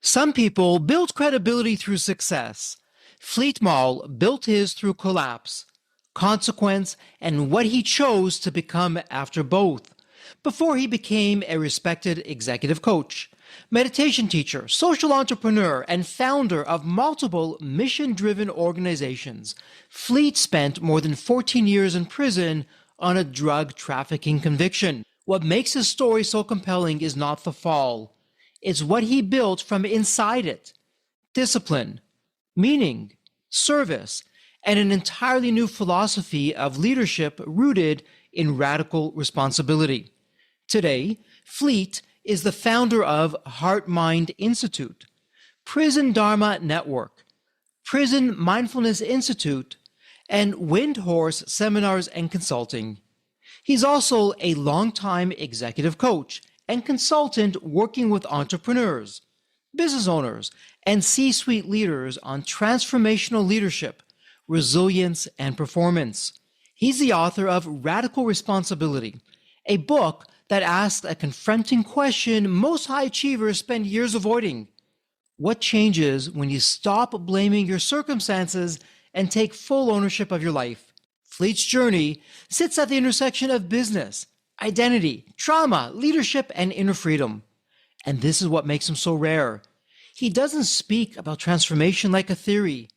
Some people build credibility through success. Fleet Maull built his through collapse, consequence, and what he chose to become after both, before he became a respected executive coach, meditation teacher, social entrepreneur, and founder of multiple mission-driven organizations. Fleet spent more than 14 years in prison on a drug trafficking conviction. What makes his story so compelling is not the fall. It's what he built from inside it. Discipline, meaning, service, and an entirely new philosophy of leadership rooted in radical responsibility. Today, Fleet is the founder of Heart Mind Institute, Prison Dharma Network, Prison Mindfulness Institute, and Wind Horse Seminars and Consulting. He's also a longtime executive coach and consultant working with entrepreneurs, business owners, and C-suite leaders on transformational leadership, resilience, and performance. He's the author of Radical Responsibility, a book that asks a confronting question most high achievers spend years avoiding. What changes when you stop blaming your circumstances and take full ownership of your life? Fleet's journey sits at the intersection of business, identity, trauma, leadership, and inner freedom. And this is what makes him so rare. He doesn't speak about transformation like a theory.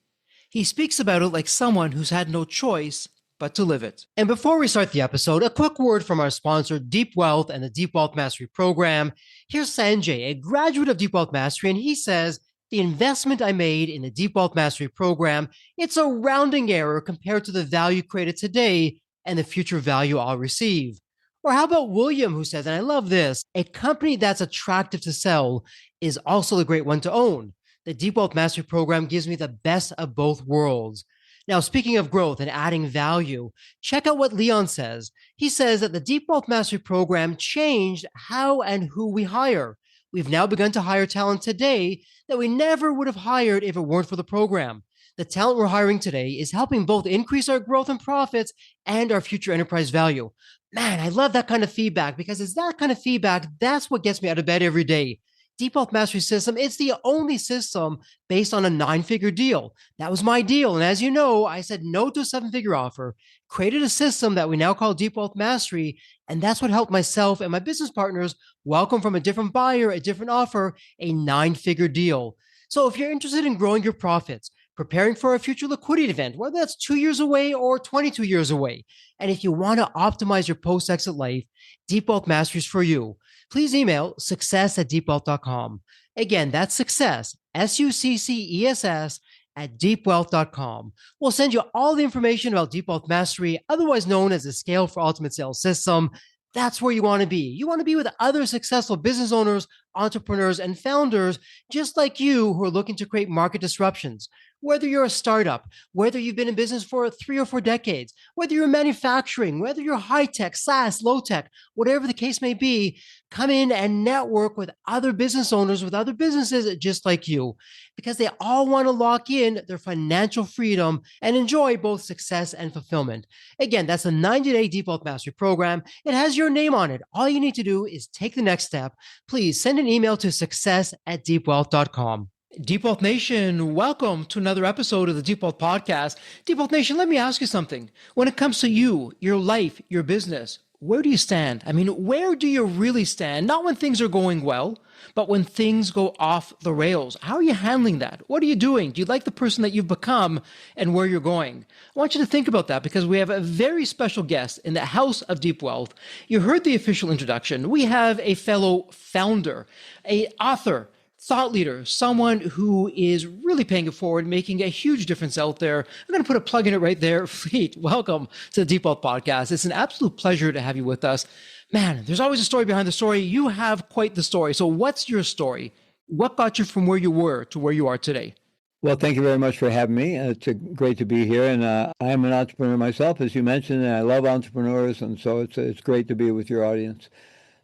He speaks about it like someone who's had no choice but to live it. And before we start the episode, a quick word from our sponsor, Deep Wealth and the Deep Wealth Mastery Program. Here's Sanjay, a graduate of Deep Wealth Mastery, and he says, the investment I made in the Deep Wealth Mastery Program, it's a rounding error compared to the value created today and the future value I'll receive. Or how about William, who says, and I love this, a company that's attractive to sell is also a great one to own. The Deep Wealth Mastery Program gives me the best of both worlds. Now, speaking of growth and adding value, check out what Leon says. He says that the Deep Wealth Mastery Program changed how and who we hire. We've now begun to hire talent today that we never would have hired if it weren't for the program. The talent we're hiring today is helping both increase our growth and profits and our future enterprise value. Man, I love that kind of feedback because it's that kind of feedback that's what gets me out of bed every day. Deep Wealth Mastery System, it's the only system based on a 9-figure deal. That was my deal. And as you know, I said no to a 7-figure offer, created a system that we now call Deep Wealth Mastery. And that's what helped myself and my business partners welcome from a different buyer, a different offer, a 9-figure deal. So if you're interested in growing your profits, preparing for a future liquidity event, whether that's 2 years away or 22 years away, and if you want to optimize your post-exit life, Deep Wealth Mastery is for you. Please email success@deepwealth.com. Again, that's success, SUCCESS, at deepwealth.com. We'll send you all the information about Deep Wealth Mastery, otherwise known as the Scale for Ultimate Sales System. That's where you want to be. You want to be with other successful business owners, entrepreneurs, and founders just like you who are looking to create market disruptions. Whether you're a startup, whether you've been in business for 3 or 4 decades, whether you're manufacturing, whether you're high-tech, SaaS, low-tech, whatever the case may be, come in and network with other business owners, with other businesses just like you, because they all want to lock in their financial freedom and enjoy both success and fulfillment. Again, that's a 90-day Deep Wealth Mastery Program. It has your name on it. All you need to do is take the next step. Please send an email to success@deepwealth.com. Deep Wealth Nation, welcome to another episode of the Deep Wealth Podcast. Deep Wealth Nation, let me ask you something. When it comes to you, your life, your business, where do you stand? I mean, where do you really stand? Not when things are going well, but when things go off the rails. How are you handling that? What are you doing? Do you like the person that you've become and where you're going? I want you to think about that because we have a very special guest in the House of Deep Wealth. You heard the official introduction. We have a fellow founder, an author, thought leader, someone who is really paying it forward, making a huge difference out there. I'm going to put a plug in it right there. Fleet, welcome to the Deep Wealth Podcast. It's an absolute pleasure to have you with us. Man, there's always a story behind the story. You have quite the story. So what's your story? What got you from where you were to where you are today? Well, thank you very much for having me. It's great to be here. And I am an entrepreneur myself, as you mentioned, and I love entrepreneurs. And so it's great to be with your audience.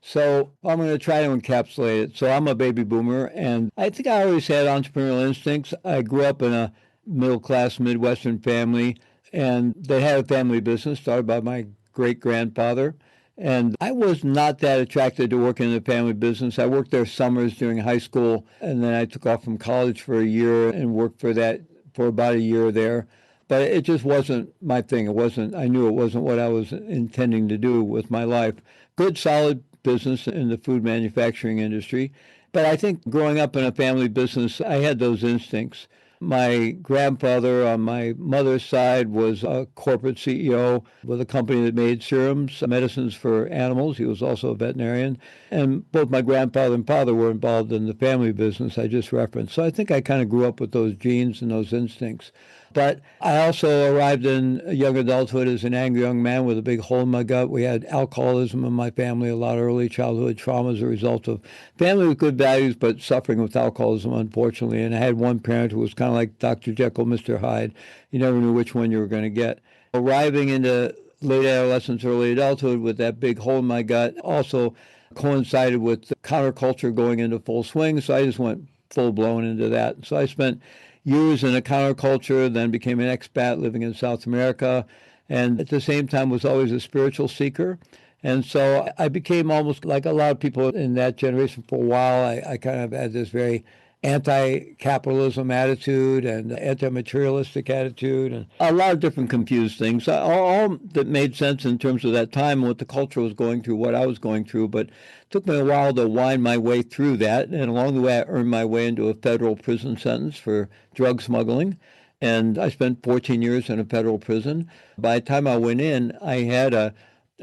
So I'm going to try to encapsulate it. So I'm a baby boomer, and I think I always had entrepreneurial instincts. I grew up in a middle-class Midwestern family, and they had a family business started by my great-grandfather. And I was not that attracted to working in the family business. I worked there summers during high school, and then I took off from college for a year and worked for that for about a year there. But it just wasn't my thing. It wasn't, I knew it wasn't what I was intending to do with my life. Good, solid business in the food manufacturing industry. But I think growing up in a family business, I had those instincts. My grandfather on my mother's side was a corporate CEO with a company that made serums, medicines for animals. He was also a veterinarian. And both my grandfather and father were involved in the family business I just referenced. So I think I kind of grew up with those genes and those instincts. But I also arrived in young adulthood as an angry young man with a big hole in my gut. We had alcoholism in my family, a lot of early childhood trauma as a result of family with good values, but suffering with alcoholism, unfortunately. And I had one parent who was kind of like Dr. Jekyll, Mr. Hyde. You never knew which one you were going to get. Arriving into late adolescence, early adulthood with that big hole in my gut also coincided with the counterculture going into full swing. So I just went full blown into that. So I spent years in a counterculture, then became an expat living in South America, and at the same time was always a spiritual seeker. And so I became almost like a lot of people in that generation for a while. I kind of had this very anti-capitalism attitude and anti-materialistic attitude and a lot of different confused things, all that made sense in terms of that time, what the culture was going through, what I was going through. But it took me a while to wind my way through that. And along the way, I earned my way into a federal prison sentence for drug smuggling. And I spent 14 years in a federal prison. By the time I went in, I had a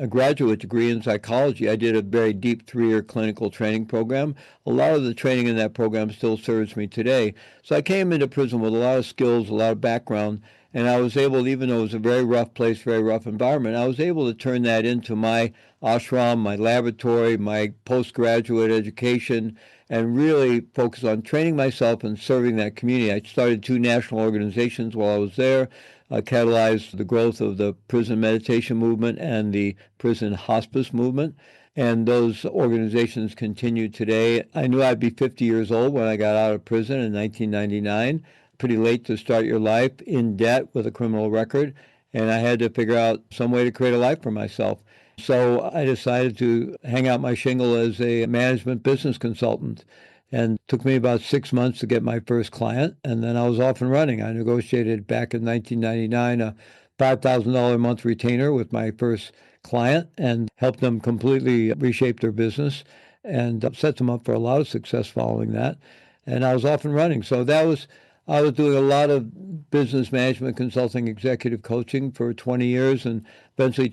graduate degree in psychology. I did a very deep 3-year clinical training program. A lot of the training in that program still serves me today. So I came into prison with a lot of skills, a lot of background, and I was able, even though it was a very rough place, very rough environment, I was able to turn that into my ashram, my laboratory, my postgraduate education, and really focus on training myself and serving that community. I started 2 national organizations while I was there, catalyzed the growth of the prison meditation movement and the prison hospice movement. And those organizations continue today. I knew I'd be 50 years old when I got out of prison in 1999. Pretty late to start your life in debt with a criminal record. And I had to figure out some way to create a life for myself. So I decided to hang out my shingle as a management business consultant. And it took me about 6 months to get my first client, and then I was off and running. I negotiated back in 1999 a $5,000 a month retainer with my first client and helped them completely reshape their business and set them up for a lot of success following that. And I was off and running. So I was doing a lot of business management consulting, executive coaching for 20 years, and eventually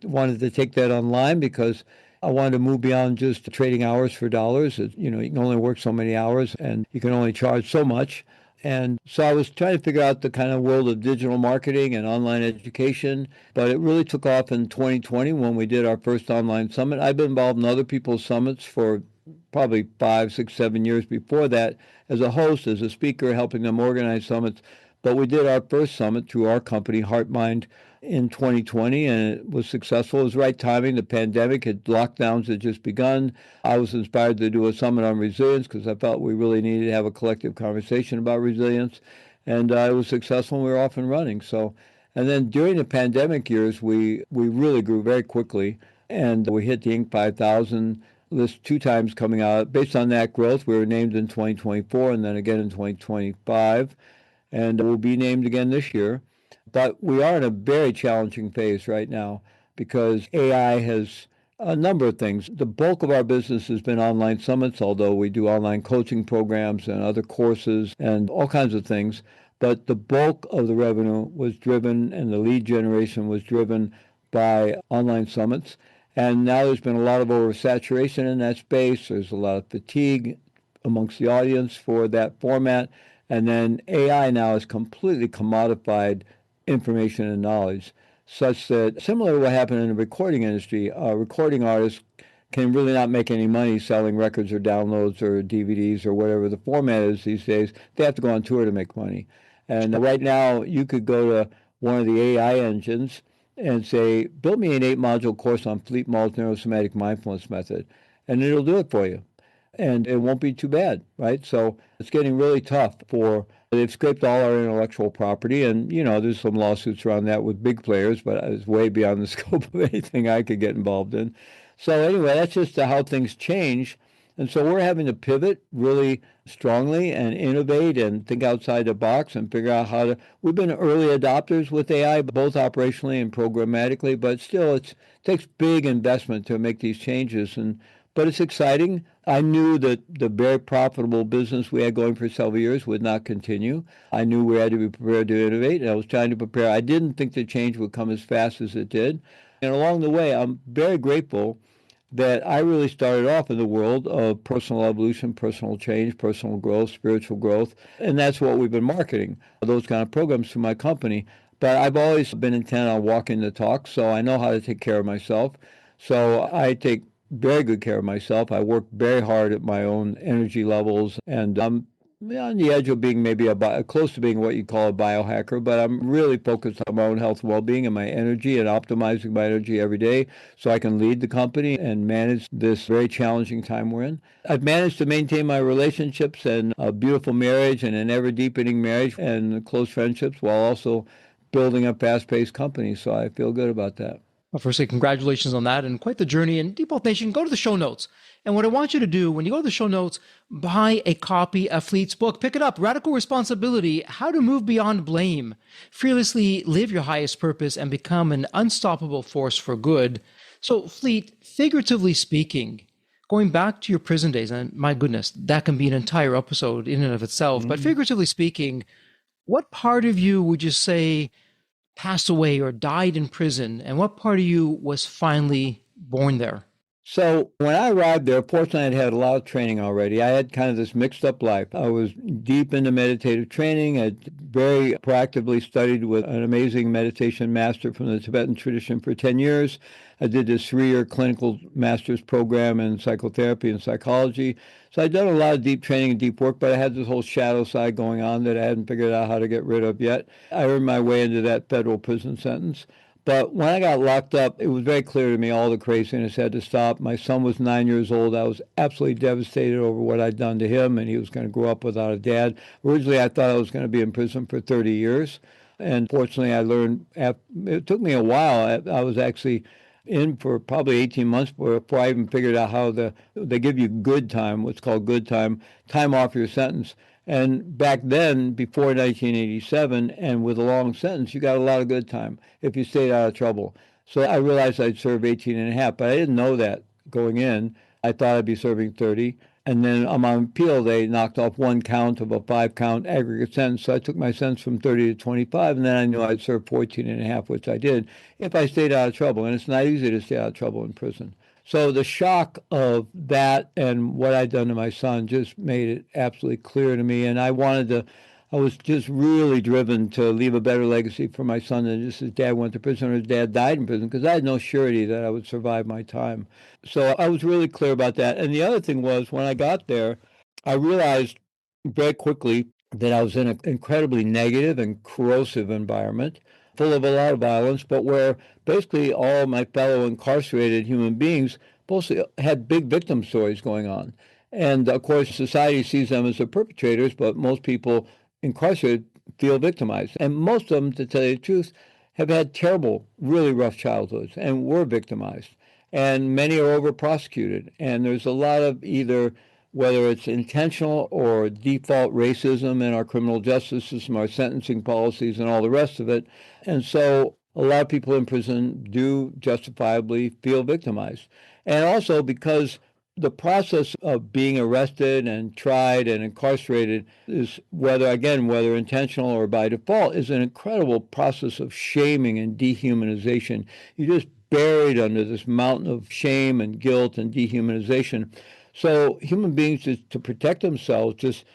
wanted to take that online because I wanted to move beyond just trading hours for dollars. You can only work so many hours and you can only charge so much. And so I was trying to figure out the kind of world of digital marketing and online education, but it really took off in 2020 when we did our first online summit. I've been involved in other people's summits for probably 5, 6, 7 years before that as a host, as a speaker, helping them organize summits. But we did our first summit through our company, HeartMind, in 2020, and it was successful. It was the right timing. The pandemic lockdowns had just begun. I was inspired to do a summit on resilience because I felt we really needed to have a collective conversation about resilience. And it was successful, and we were off and running. And then during the pandemic years, we really grew very quickly, and we hit the Inc. 5000 list 2 times coming out. Based on that growth, we were named in 2024 and then again in 2025, and we'll be named again this year. But we are in a very challenging phase right now because AI has a number of things. The bulk of our business has been online summits, although we do online coaching programs and other courses and all kinds of things. But the bulk of the revenue was driven and the lead generation was driven by online summits. And now there's been a lot of oversaturation in that space. There's a lot of fatigue amongst the audience for that format. And then AI now has completely commodified information and knowledge, such that similar to what happened in the recording industry, recording artists can really not make any money selling records or downloads or DVDs or whatever the format is these days. They have to go on tour to make money. And right now, you could go to one of the AI engines and say, build me an 8-module course on Maull's neurosomatic mindfulness method, and it'll do it for you. and it won't be too bad, right? So it's getting really tough for, they've scraped all our intellectual property, and, there's some lawsuits around that with big players, but it's way beyond the scope of anything I could get involved in. So anyway, that's just how things change. And so we're having to pivot really strongly and innovate and think outside the box and figure out how to. We've been early adopters with AI, both operationally and programmatically, but still it takes big investment to make these changes. But it's exciting. I knew that the very profitable business we had going for several years would not continue. I knew we had to be prepared to innovate, and I was trying to prepare. I didn't think the change would come as fast as it did. And along the way, I'm very grateful that I really started off in the world of personal evolution, personal change, personal growth, spiritual growth. And that's what we've been marketing, those kind of programs through my company. But I've always been intent on walking the talk, so I know how to take care of myself. So I take very good care of myself. I work very hard at my own energy levels, and I'm on the edge of being maybe close to being what you call a biohacker, but I'm really focused on my own health and well-being and my energy and optimizing my energy every day so I can lead the company and manage this very challenging time we're in. I've managed to maintain my relationships and a beautiful marriage and an ever-deepening marriage and close friendships while also building a fast-paced company, so I feel good about that. Well, firstly, congratulations on that and quite the journey. And Deep Wealth Nation, go to the show notes. And what I want you to do when you go to the show notes, buy a copy of Fleet's book. Pick it up, Radical Responsibility, How to Move Beyond Blame, Fearlessly Live Your Highest Purpose, and Become an Unstoppable Force for Good. So, Fleet, figuratively speaking, going back to your prison days, and my goodness, that can be an entire episode in and of itself. But figuratively speaking, what part of you would you say passed away or died in prison, and what part of you was finally born there? So when I arrived there, fortunately, I'd had a lot of training already. I had kind of this mixed up life. I was deep into meditative training. I very proactively studied with an amazing meditation master from the Tibetan tradition for 10 years. I did this 3-year clinical master's program in psychotherapy and psychology. So I'd done a lot of deep training and deep work, but I had this whole shadow side going on that I hadn't figured out how to get rid of yet. I earned my way into that federal prison sentence. But when I got locked up, it was very clear to me all the craziness had to stop. My son was 9 years old. I was absolutely devastated over what I'd done to him, and he was going to grow up without a dad. Originally, I thought I was going to be in prison for 30 years. And fortunately, I learned, it took me a while. I was actually in for probably 18 months before I even figured out how they give you good time, what's called good time off your sentence. And back then, before 1987, and with a long sentence, you got a lot of good time if you stayed out of trouble. So I realized I'd serve 18 and a half, but I didn't know that going in. I thought I'd be serving 30. And then on my appeal, they knocked off one count of a 5-count aggregate sentence. So I took my sentence from 30 to 25, and then I knew I'd serve 14 and a half, which I did, if I stayed out of trouble. And it's not easy to stay out of trouble in prison. So the shock of that and what I'd done to my son just made it absolutely clear to me. And I was just really driven to leave a better legacy for my son than just his dad went to prison or his dad died in prison, because I had no surety that I would survive my time. So I was really clear about that. And the other thing was, when I got there, I realized very quickly that I was in an incredibly negative and corrosive environment, full of a lot of violence, but where basically all my fellow incarcerated human beings mostly had big victim stories going on. And of course, society sees them as the perpetrators, but most people incarcerated feel victimized. And most of them, to tell you the truth, have had terrible, really rough childhoods and were victimized. And many are over prosecuted. And there's a lot of either, whether it's intentional or default racism in our criminal justice system, our sentencing policies, and all the rest of it. And so a lot of people in prison do justifiably feel victimized. And also because the process of being arrested and tried and incarcerated is, whether intentional or by default, is an incredible process of shaming and dehumanization. You're just buried under this mountain of shame and guilt and dehumanization. So human beings, just to protect themselves, just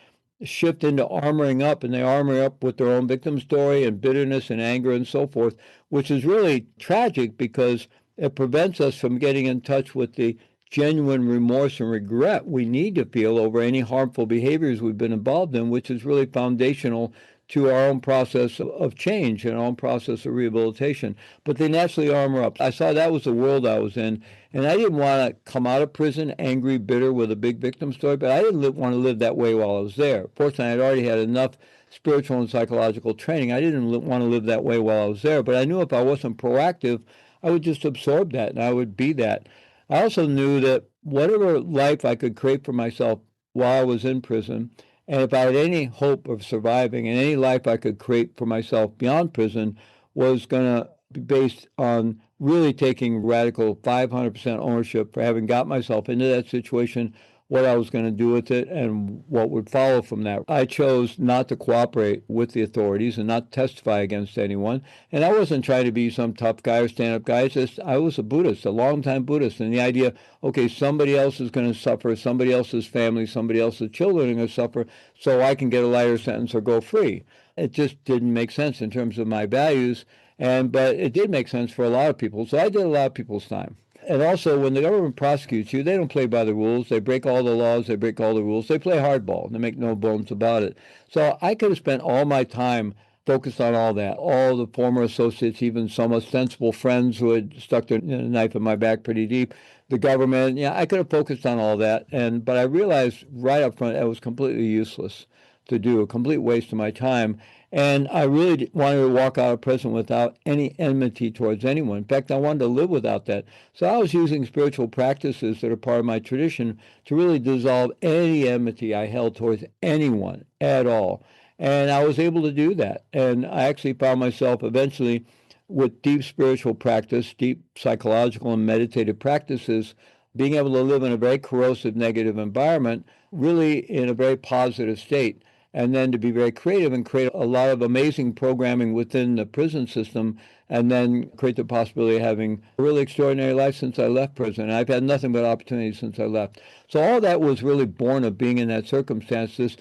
shift into armoring up, and they armor up with their own victim story and bitterness and anger and so forth, which is really tragic because it prevents us from getting in touch with the genuine remorse and regret we need to feel over any harmful behaviors we've been involved in, which is really foundational to our own process of change and our own process of rehabilitation. But they naturally armor up. I saw that was the world I was in. And I didn't want to come out of prison angry, bitter with a big victim story, but I didn't want to live that way while I was there. Fortunately, I'd already had enough spiritual and psychological training. I didn't want to live that way while I was there, but I knew if I wasn't proactive, I would just absorb that and I would be that. I also knew that whatever life I could create for myself while I was in prison, and if I had any hope of surviving and any life I could create for myself beyond prison, was going to be based on really taking radical 500% ownership for having got myself into that situation, what I was going to do with it, and what would follow from that. I chose not to cooperate with the authorities and not testify against anyone. And I wasn't trying to be some tough guy or stand-up guy. It's just I was a Buddhist, a long-time Buddhist. And the idea, okay, somebody else is going to suffer, somebody else's family, somebody else's children are going to suffer, so I can get a lighter sentence or go free. It just didn't make sense in terms of my values. But it did make sense for a lot of people. So I did a lot of people's time. And also, when the government prosecutes you, they don't play by the rules. They break all the laws. They break all the rules. They play hardball. They make no bones about it. So I could have spent all my time focused on all that. All the former associates, even some ostensible friends who had stuck their knife in my back pretty deep, the government. Yeah, I could have focused on all that. But I realized right up front it was completely useless to do, a complete waste of my time. And I really wanted to walk out of prison without any enmity towards anyone. In fact, I wanted to live without that. So I was using spiritual practices that are part of my tradition to really dissolve any enmity I held towards anyone at all. And I was able to do that. And I actually found myself eventually with deep spiritual practice, deep psychological and meditative practices, being able to live in a very corrosive, negative environment, really in a very positive state, and then to be very creative and create a lot of amazing programming within the prison system, and then create the possibility of having a really extraordinary life since I left prison. And I've had nothing but opportunities since I left. So all that was really born of being in that circumstance. This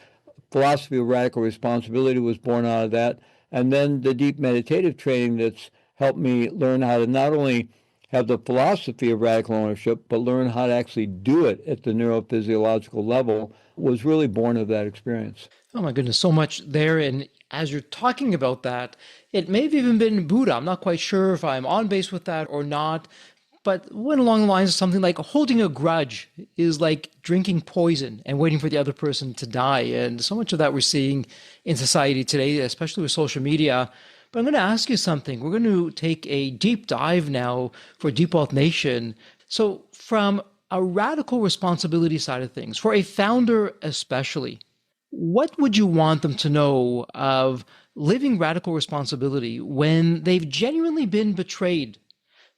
philosophy of radical responsibility was born out of that. And then the deep meditative training that's helped me learn how to not only have the philosophy of radical ownership, but learn how to actually do it at the neurophysiological level was really born of that experience. Oh my goodness, so much there. And as you're talking about that, it may have even been Buddha. I'm not quite sure if I'm on base with that or not, but went along the lines of something like holding a grudge is like drinking poison and waiting for the other person to die. And so much of that we're seeing in society today, especially with social media. But I'm going to ask you something. We're going to take a deep dive now for Deep Wealth Nation. So from a radical responsibility side of things, for a founder especially, what would you want them to know of living radical responsibility when they've genuinely been betrayed?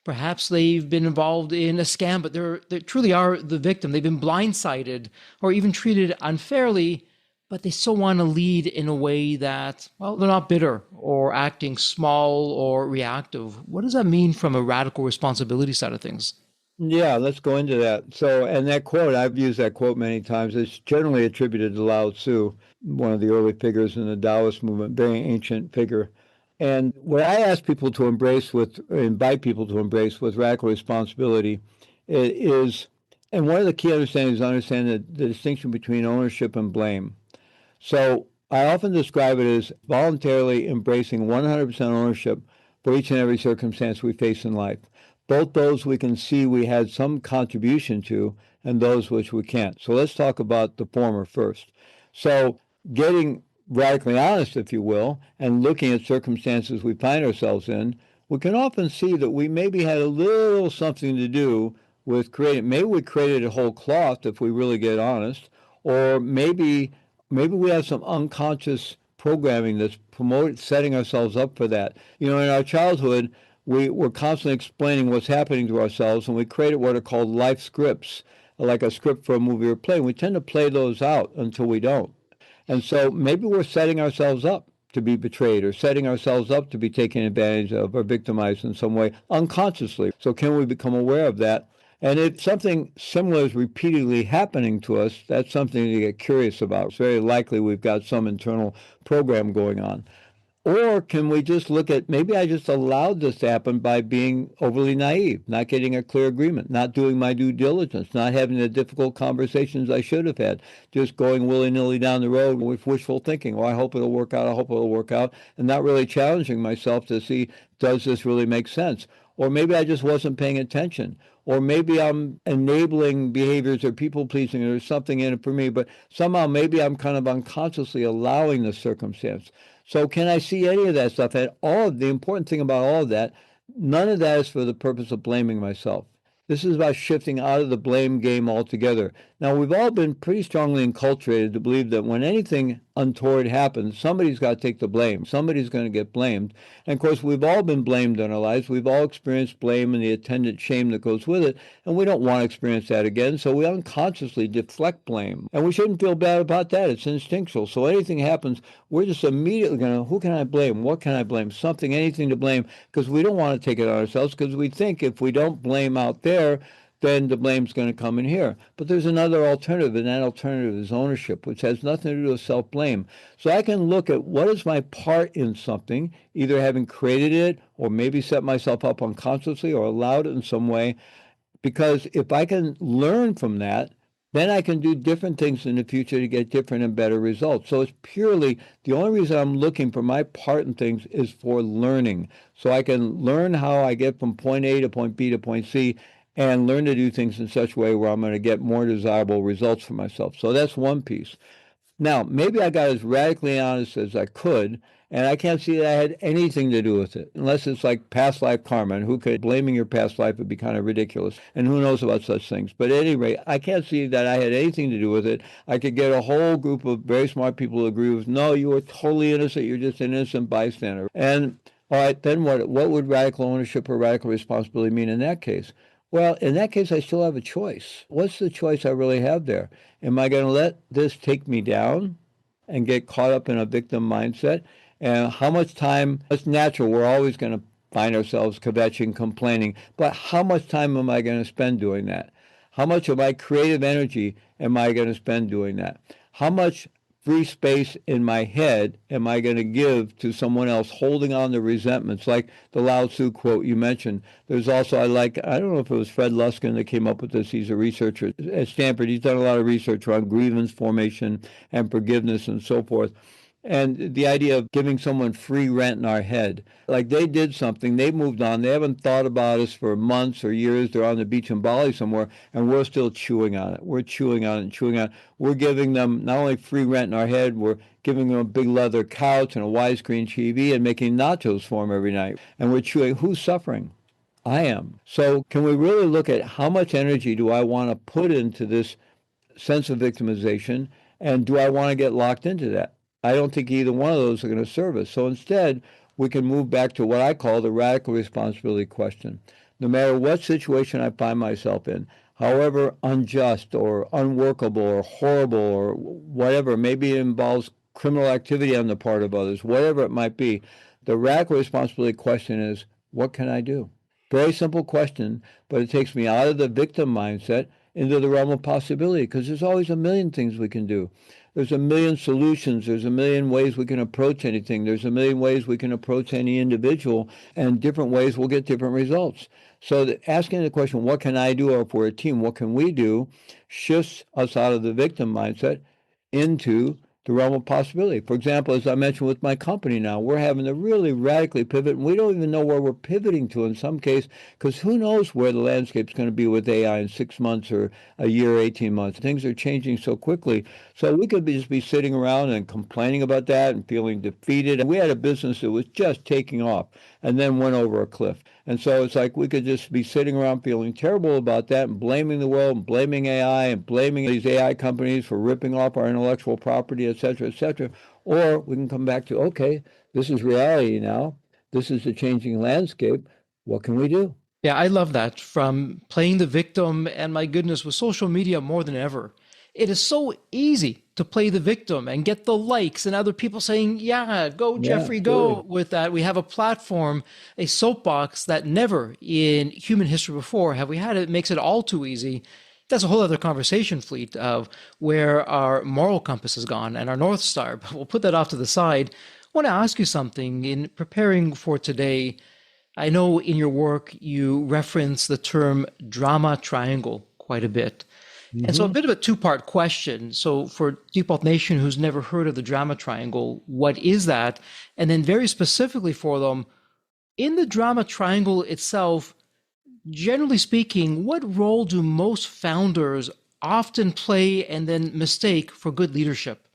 Perhaps they've been involved in a scam, but they truly are the victim. They've been blindsided or even treated unfairly, but they still want to lead in a way that, well, they're not bitter or acting small or reactive. What does that mean from a radical responsibility side of things? Yeah, let's go into that. So, and that quote, I've used that quote many times. It's generally attributed to Lao Tzu, one of the early figures in the Taoist movement, very ancient figure. And what I ask people to embrace invite people to embrace with radical responsibility is, and one of the key understandings is understand the distinction between ownership and blame. So I often describe it as voluntarily embracing 100% ownership for each and every circumstance we face in life, both those we can see we had some contribution to and those which we can't. So let's talk about the former first. So getting radically honest, if you will, and looking at circumstances we find ourselves in, we can often see that we maybe had a little something to do with creating, maybe we created a whole cloth if we really get honest, or maybe we have some unconscious programming that's setting ourselves up for that. In our childhood, we were constantly explaining what's happening to ourselves, and we created what are called life scripts, like a script for a movie or play. We tend to play those out until we don't. And so maybe we're setting ourselves up to be betrayed or setting ourselves up to be taken advantage of or victimized in some way unconsciously. So can we become aware of that? And if something similar is repeatedly happening to us, that's something to get curious about. It's very likely we've got some internal program going on. Or can we just look at maybe I just allowed this to happen by being overly naive, not getting a clear agreement, not doing my due diligence, not having the difficult conversations I should have had, just going willy-nilly down the road with wishful thinking. Oh, I hope it'll work out. I hope it'll work out. And not really challenging myself to see, does this really make sense? Or maybe I just wasn't paying attention. Or maybe I'm enabling behaviors or people pleasing or something in it for me, but somehow maybe I'm kind of unconsciously allowing the circumstance. So can I see any of that stuff? And all of the important thing about all of that, none of that is for the purpose of blaming myself. This is about shifting out of the blame game altogether. Now, we've all been pretty strongly enculturated to believe that when anything untoward happens, somebody's got to take the blame. Somebody's going to get blamed. And of course, we've all been blamed in our lives. We've all experienced blame and the attendant shame that goes with it. And we don't want to experience that again. So we unconsciously deflect blame. And we shouldn't feel bad about that. It's instinctual. So anything happens, we're just immediately going to, who can I blame? What can I blame? Something, anything to blame, because we don't want to take it on ourselves, because we think if we don't blame out there, then the blame's going to come in here. But there's another alternative, and that alternative is ownership, which has nothing to do with self-blame. So I can look at what is my part in something, either having created it or maybe set myself up unconsciously or allowed it in some way, because if I can learn from that, then I can do different things in the future to get different and better results. So it's purely, the only reason I'm looking for my part in things is for learning. So I can learn how I get from point A to point B to point C, and learn to do things in such a way where I'm going to get more desirable results for myself. So that's one piece. Now, maybe I got as radically honest as I could, and I can't see that I had anything to do with it, unless it's like past life karma, and who could, blaming your past life would be kind of ridiculous, and who knows about such things. But at any rate, I can't see that I had anything to do with it. I could get a whole group of very smart people to agree with, no, you were totally innocent, you're just an innocent bystander. And all right, then what would radical ownership or radical responsibility mean in that case? Well, in that case, I still have a choice. What's the choice I really have there? Am I going to let this take me down and get caught up in a victim mindset? And how much time, it's natural, we're always going to find ourselves kvetching, complaining, but how much time am I going to spend doing that? How much of my creative energy am I going to spend doing that? How much free space in my head am I going to give to someone else holding on to resentments, like the Lao Tzu quote you mentioned? There's also, I don't know if it was Fred Luskin that came up with this. He's a researcher at Stanford. He's done a lot of research on grievance formation and forgiveness and so forth. And the idea of giving someone free rent in our head, like they did something, they moved on, they haven't thought about us for months or years, they're on the beach in Bali somewhere, and we're still chewing on it. We're chewing on it and chewing on it. We're giving them not only free rent in our head, we're giving them a big leather couch and a widescreen TV and making nachos for them every night. And we're chewing. Who's suffering? I am. So can we really look at how much energy do I want to put into this sense of victimization, and do I want to get locked into that? I don't think either one of those are going to serve us. So instead, we can move back to what I call the radical responsibility question. No matter what situation I find myself in, however unjust or unworkable or horrible or whatever, maybe it involves criminal activity on the part of others, whatever it might be, the radical responsibility question is, what can I do? Very simple question, but it takes me out of the victim mindset into the realm of possibility, because there's always a million things we can do. There's a million solutions. There's a million ways we can approach anything. There's a million ways we can approach any individual, and different ways we'll get different results. So asking the question, what can I do? Or if we're a team, what can we do? Shifts us out of the victim mindset into the realm of possibility. For example, as I mentioned with my company now, we're having to really radically pivot, and we don't even know where we're pivoting to in some case, because who knows where the landscape's going to be with AI in 6 months or a year, 18 months. Things are changing so quickly. So we could just be sitting around and complaining about that and feeling defeated. And we had a business that was just taking off and then went over a cliff. And so it's like we could just be sitting around feeling terrible about that and blaming the world and blaming AI and blaming these AI companies for ripping off our intellectual property, et cetera, et cetera. Or we can come back to, okay, this is reality now. This is the changing landscape. What can we do? Yeah, I love that. From playing the victim, and my goodness, with social media more than ever, it is so easy to play the victim and get the likes and other people saying, yeah, go, Jeffrey, go with that. We have a platform, a soapbox that never in human history before have we had. It makes it all too easy. That's a whole other conversation, Fleet, of where our moral compass has gone and our North Star. But we'll put that off to the side. want to ask you something. In preparing for today, I know in your work you reference the term drama triangle quite a bit. And so a Hmm. bit of a two-part question. So for Default Nation who's never heard of the drama triangle, what is that? And then very specifically for them, in the drama triangle itself, generally speaking, what role do most founders often play and then mistake for good leadership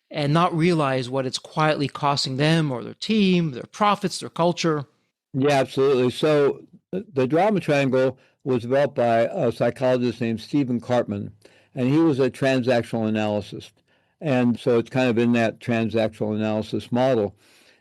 and not realize what it's quietly costing them or their team, their profits, their culture? Yeah, absolutely. So the drama triangle was developed by a psychologist named Stephen Cartman, and he was a transactional analyst. And so it's kind of in that transactional analysis model.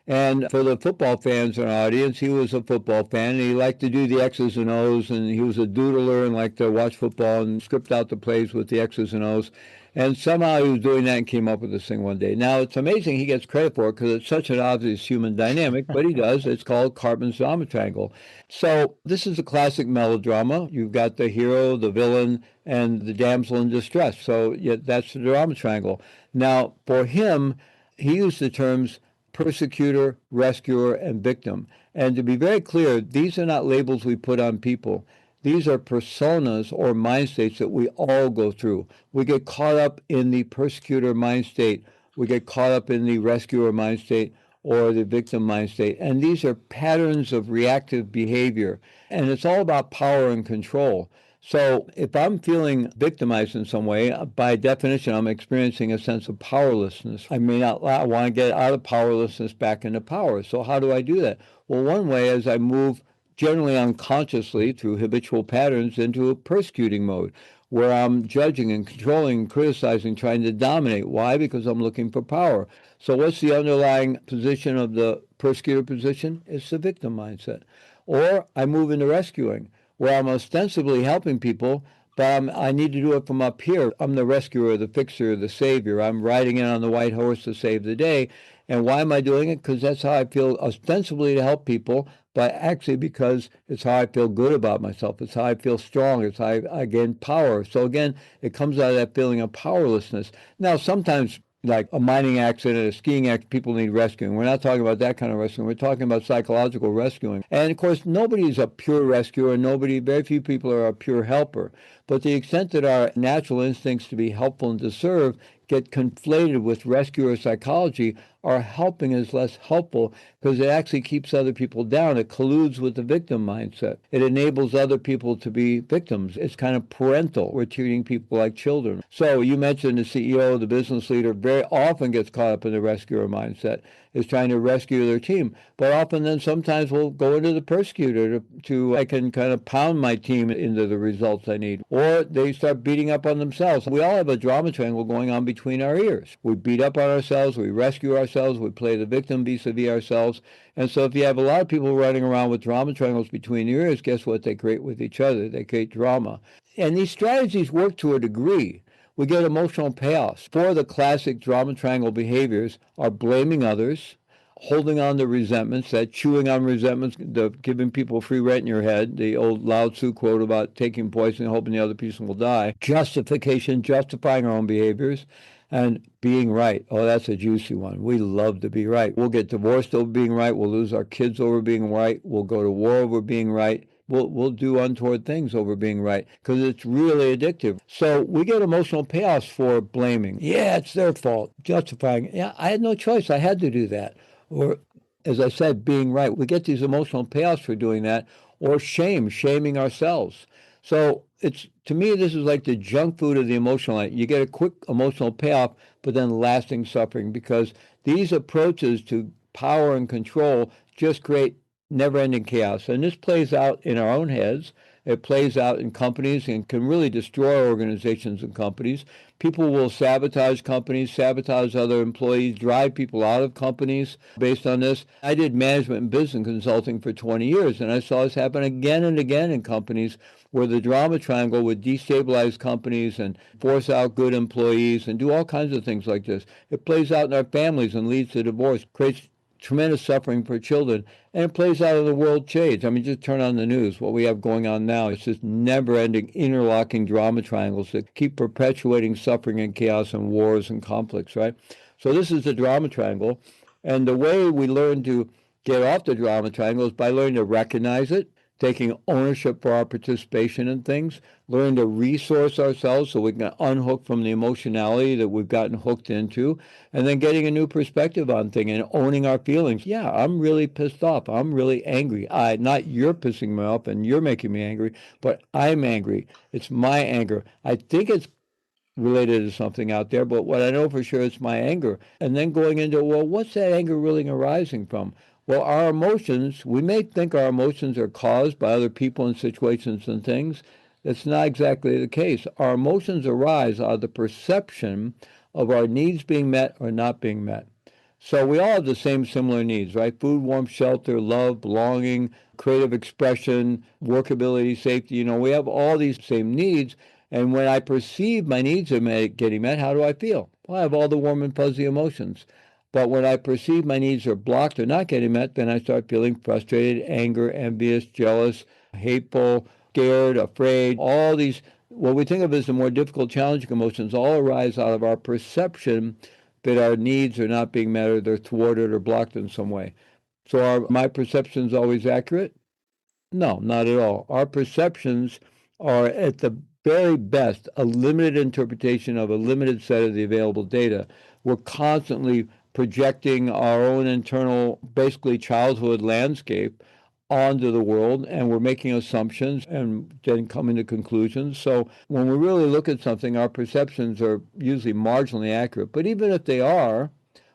And for the football fans in our audience, he was a football fan, and he liked to do the X's and O's, and he was a doodler and liked to watch football and script out the plays with the X's and O's. And somehow he was doing that and came up with this thing one day. Now, it's amazing he gets credit for it because it's such an obvious human dynamic, but he does. It's called Cartman's Drama Triangle. So this is a classic melodrama. You've got the hero, the villain, and the damsel in distress. So yeah, that's the drama triangle. Now, for him, he used the terms persecutor, rescuer, and victim. And to be very clear, these are not labels we put on people. These are personas or mind states that we all go through. We get caught up in the persecutor mind state. We get caught up in the rescuer mind state or the victim mind state. And these are patterns of reactive behavior. And it's all about power and control. So if I'm feeling victimized in some way, by definition, I'm experiencing a sense of powerlessness. I may not want to get out of powerlessness back into power. So how do I do that? Well, one way is I move generally unconsciously through habitual patterns into a persecuting mode where I'm judging and controlling, criticizing, trying to dominate. Why? Because I'm looking for power. So what's the underlying position of the persecutor position? It's the victim mindset. Or I move into rescuing where I'm ostensibly helping people, but I need to do it from up here. I'm the rescuer, the fixer, the savior. I'm riding in on the white horse to save the day. And why am I doing it? Because that's how I feel ostensibly to help people, but actually because it's how I feel good about myself. It's how I feel strong. It's how I gain power. So again, it comes out of that feeling of powerlessness. Now, sometimes like a mining accident, a skiing accident, people need rescuing. We're not talking about that kind of rescuing. We're talking about psychological rescuing. And of course, nobody's a pure rescuer. Very few people are a pure helper. But the extent that our natural instincts to be helpful and to serve get conflated with rescuer psychology, our helping is less helpful because it actually keeps other people down. It colludes with the victim mindset. It enables other people to be victims. It's kind of parental. We're treating people like children. So you mentioned the CEO, the business leader, very often gets caught up in the rescuer mindset, is trying to rescue their team. But often then sometimes we'll go into the persecutor to I can kind of pound my team into the results I need. Or they start beating up on themselves. We all have a drama triangle going on between our ears. We beat up on ourselves, we rescue ourselves, we play the victim vis-a-vis ourselves. And so if you have a lot of people running around with drama triangles between your ears, guess what they create with each other? They create drama. And these strategies work to a degree. We get emotional payoffs. Four of the classic drama triangle behaviors are blaming others, holding on to resentments, that chewing on resentments, the giving people free rent in your head, the old Lao Tzu quote about taking poison and hoping the other person will die, justification, justifying our own behaviors, and being right. Oh, that's a juicy one. We love to be right. We'll get divorced over being right. We'll lose our kids over being right. We'll go to war over being right. We'll do untoward things over being right because it's really addictive. So we get emotional payoffs for blaming. Yeah, it's their fault. Justifying. Yeah, I had no choice. I had to do that. Or, as I said, being right. We get these emotional payoffs for doing that. Or shaming ourselves. So it's to me, this is like the junk food of the emotional life. You get a quick emotional payoff, but then lasting suffering because these approaches to power and control just create never-ending chaos. And this plays out in our own heads. It plays out in companies and can really destroy organizations and companies. People will sabotage companies, sabotage other employees, drive people out of companies based on this. I did management and business consulting for 20 years, and I saw this happen again and again in companies where the drama triangle would destabilize companies and force out good employees and do all kinds of things like this. It plays out in our families and leads to divorce, creates tremendous suffering for children, and it plays out in the world change. I mean, just turn on the news. What we have going on now is just never-ending, interlocking drama triangles that keep perpetuating suffering and chaos and wars and conflicts, right? So this is the drama triangle. And the way we learn to get off the drama triangle is by learning to recognize it, taking ownership for our participation in things, learning to resource ourselves so we can unhook from the emotionality that we've gotten hooked into, and then getting a new perspective on things and owning our feelings. Yeah, I'm really pissed off. I'm really angry. Not you're pissing me off and you're making me angry, but I'm angry. It's my anger. I think it's related to something out there, but what I know for sure is my anger. And then going into, well, what's that anger really arising from? Well, our emotions, we may think our emotions are caused by other people and situations and things. That's not exactly the case. Our emotions arise out of the perception of our needs being met or not being met. So we all have the same similar needs, right? Food, warmth, shelter, love, belonging, creative expression, workability, safety. We have all these same needs. And when I perceive my needs are getting met, how do I feel? Well, I have all the warm and fuzzy emotions. But when I perceive my needs are blocked or not getting met, then I start feeling frustrated, anger, envious, jealous, hateful, scared, afraid. All these, what we think of as the more difficult, challenging emotions, all arise out of our perception that our needs are not being met or they're thwarted or blocked in some way. So are my perceptions always accurate? No, not at all. Our perceptions are at the very best a limited interpretation of a limited set of the available data. We're constantly projecting our own internal, basically childhood landscape onto the world, and we're making assumptions and then coming to conclusions. So when we really look at something, our perceptions are usually marginally accurate. But even if they are,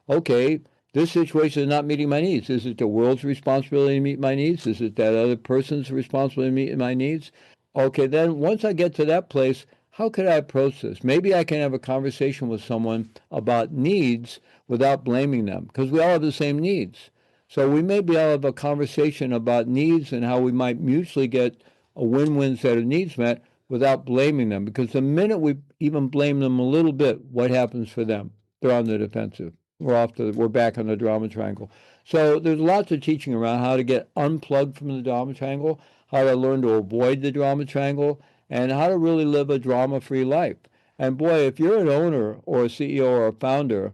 okay, this situation is not meeting my needs. Is it the world's responsibility to meet my needs? Is it that other person's responsibility to meet my needs? Okay, then once I get to that place, how could I approach this? Maybe I can have a conversation with someone about needs without blaming them, because we all have the same needs. So we may be able to have a conversation about needs and how we might mutually get a win-win set of needs met without blaming them. Because the minute we even blame them a little bit, what happens for them? They're on the defensive. We're back on the drama triangle. So there's lots of teaching around how to get unplugged from the drama triangle, how to learn to avoid the drama triangle, and how to really live a drama-free life. And boy, if you're an owner or a CEO or a founder,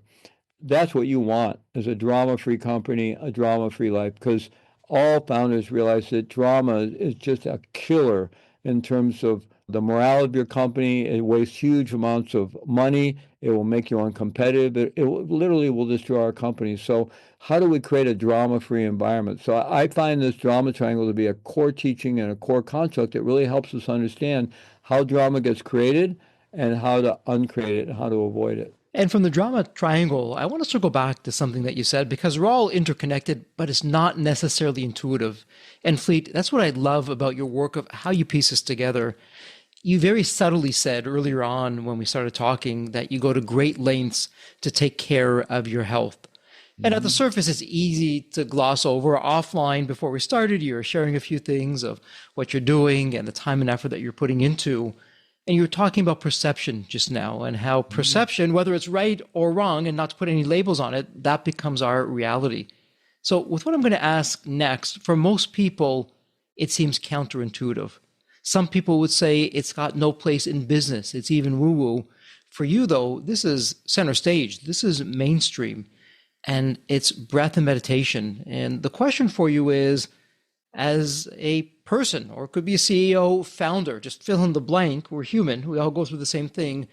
that's what you want, is a drama-free company, a drama-free life, because all founders realize that drama is just a killer in terms of the morale of your company. It wastes huge amounts of money. It will make you uncompetitive. Literally will destroy our company. So how do we create a drama-free environment? So I find this drama triangle to be a core teaching and a core construct that really helps us understand how drama gets created and how to uncreate it and how to avoid it. And from the drama triangle, I want to circle back to something that you said, because we're all interconnected, but it's not necessarily intuitive. And Fleet, that's what I love about your work of how you piece this together. You very subtly said earlier on when we started talking that you go to great lengths to take care of your health. And at the surface, it's easy to gloss over. Offline, before we started, you were sharing a few things of what you're doing and the time and effort that you're putting into. And you were talking about perception just now, and how perception, whether it's right or wrong, and not to put any labels on it, that becomes our reality. So with what I'm going to ask next, for most people, it seems counterintuitive. Some people would say it's got no place in business. It's even woo-woo. For you, though, this is center stage. This is mainstream, and it's breath and meditation. And the question for you is, as a person, or it could be a CEO, founder, just fill in the blank. We're human. We all go through the same thing.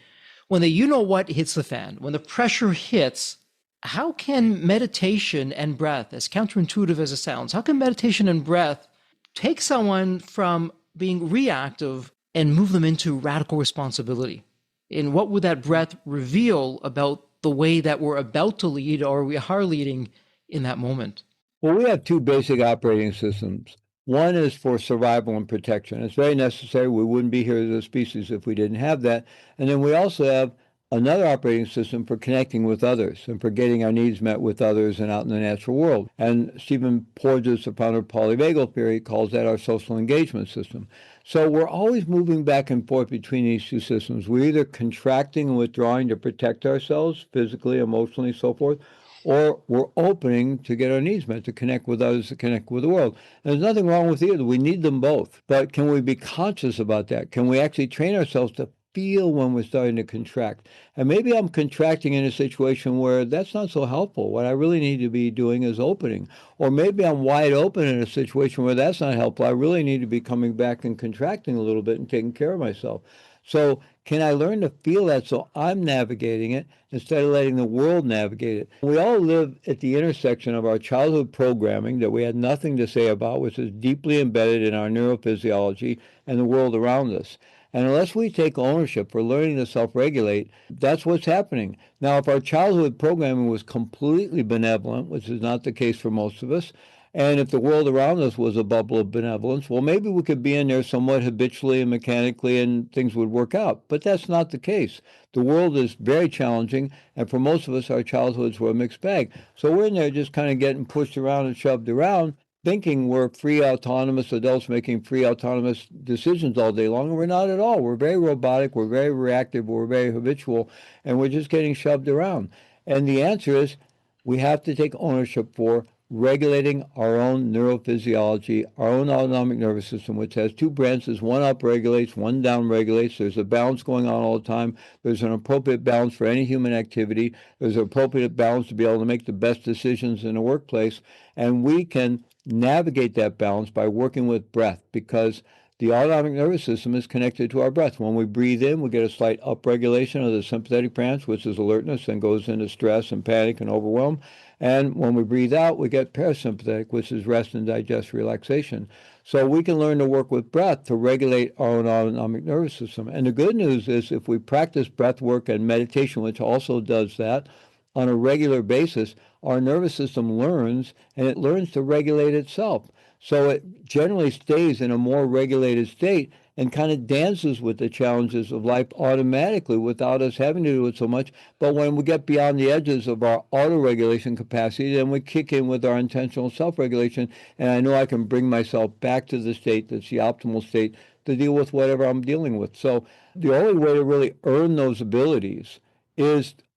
When the what hits the fan, when the pressure hits, how can meditation and breath, as counterintuitive as it sounds, how can meditation and breath take someone from being reactive and move them into radical responsibility? And what would that breath reveal about the way that we're about to lead, or we are leading in that moment? Well, we have two basic operating systems. One is for survival and protection. It's very necessary. We wouldn't be here as a species if we didn't have that. And then we also have another operating system for connecting with others and for getting our needs met with others and out in the natural world. And Stephen Porges, the founder of polyvagal theory, calls that our social engagement system. So we're always moving back and forth between these two systems. We're either contracting and withdrawing to protect ourselves physically, emotionally, so forth, or we're opening to get our needs met, to connect with others, to connect with the world. And there's nothing wrong with either. We need them both. But can we be conscious about that? Can we actually train ourselves to feel when we're starting to contract. And maybe I'm contracting in a situation where that's not so helpful. What I really need to be doing is opening. Or maybe I'm wide open in a situation where that's not helpful. I really need to be coming back and contracting a little bit and taking care of myself. So can I learn to feel that so I'm navigating it instead of letting the world navigate it? We all live at the intersection of our childhood programming that we had nothing to say about, which is deeply embedded in our neurophysiology and the world around us. And unless we take ownership for learning to self-regulate, that's what's happening. Now, if our childhood programming was completely benevolent, which is not the case for most of us, and if the world around us was a bubble of benevolence, well, maybe we could be in there somewhat habitually and mechanically and things would work out. But that's not the case. The world is very challenging, and for most of us, our childhoods were a mixed bag. So we're in there just kind of getting pushed around and shoved around, thinking we're free, autonomous adults making free, autonomous decisions all day long. And we're not at all. We're very robotic, we're very reactive, we're very habitual, and we're just getting shoved around. And the answer is we have to take ownership for regulating our own neurophysiology, our own autonomic nervous system, which has two branches. One upregulates, one downregulates. There's a balance going on all the time. There's an appropriate balance for any human activity. There's an appropriate balance to be able to make the best decisions in the workplace. And we can navigate that balance by working with breath, because the autonomic nervous system is connected to our breath. When we breathe in, we get a slight upregulation of the sympathetic branch, which is alertness and goes into stress and panic and overwhelm. And when we breathe out, we get parasympathetic, which is rest and digest, relaxation. So we can learn to work with breath to regulate our own autonomic nervous system. And the good news is if we practice breath work and meditation, which also does that, on a regular basis, our nervous system learns, and it learns to regulate itself. So it generally stays in a more regulated state and kind of dances with the challenges of life automatically without us having to do it so much. But when we get beyond the edges of our auto-regulation capacity, then we kick in with our intentional self-regulation, and I know I can bring myself back to the state that's the optimal state to deal with whatever I'm dealing with. So the only way to really earn those abilities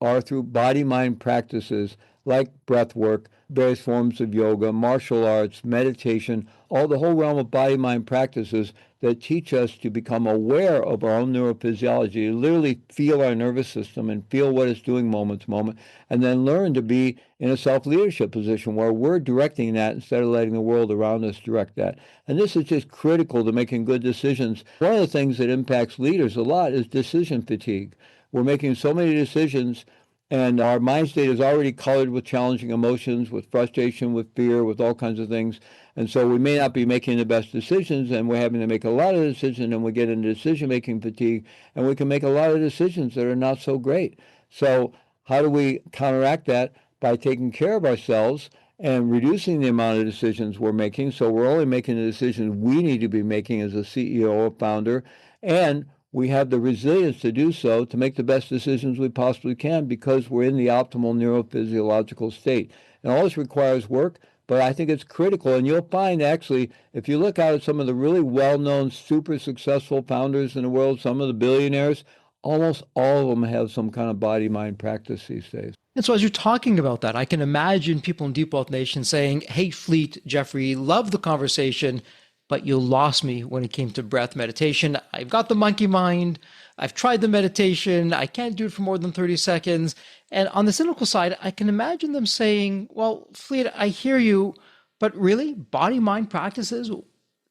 are through body-mind practices like breath work, various forms of yoga, martial arts, meditation, all the whole realm of body-mind practices that teach us to become aware of our own neurophysiology, literally feel our nervous system and feel what it's doing moment to moment, and then learn to be in a self-leadership position where we're directing that instead of letting the world around us direct that. And this is just critical to making good decisions. One of the things that impacts leaders a lot is decision fatigue. We're making so many decisions, and our mind state is already colored with challenging emotions, with frustration, with fear, with all kinds of things. And so we may not be making the best decisions, and we're having to make a lot of decisions, and we get into decision-making fatigue, and we can make a lot of decisions that are not so great. So how do we counteract that? By taking care of ourselves and reducing the amount of decisions we're making. So we're only making the decisions we need to be making as a CEO or founder, and we have the resilience to do so, to make the best decisions we possibly can, because we're in the optimal neurophysiological state. And all this requires work, but I think it's critical. And you'll find, actually, if you look out at some of the really well-known, super successful founders in the world, some of the billionaires, almost all of them have some kind of body-mind practice these days. And so as you're talking about that, I can imagine people in Deep Wealth Nation saying, hey, Fleet, Jeffrey, love the conversation, but you lost me when it came to breath meditation. I've got the monkey mind. I've tried the meditation. I can't do it for more than 30 seconds. And on the cynical side, I can imagine them saying, well, Fleet, I hear you, but really, body-mind practices,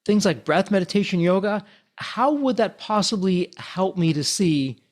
things like breath meditation, yoga, how would that possibly help me to see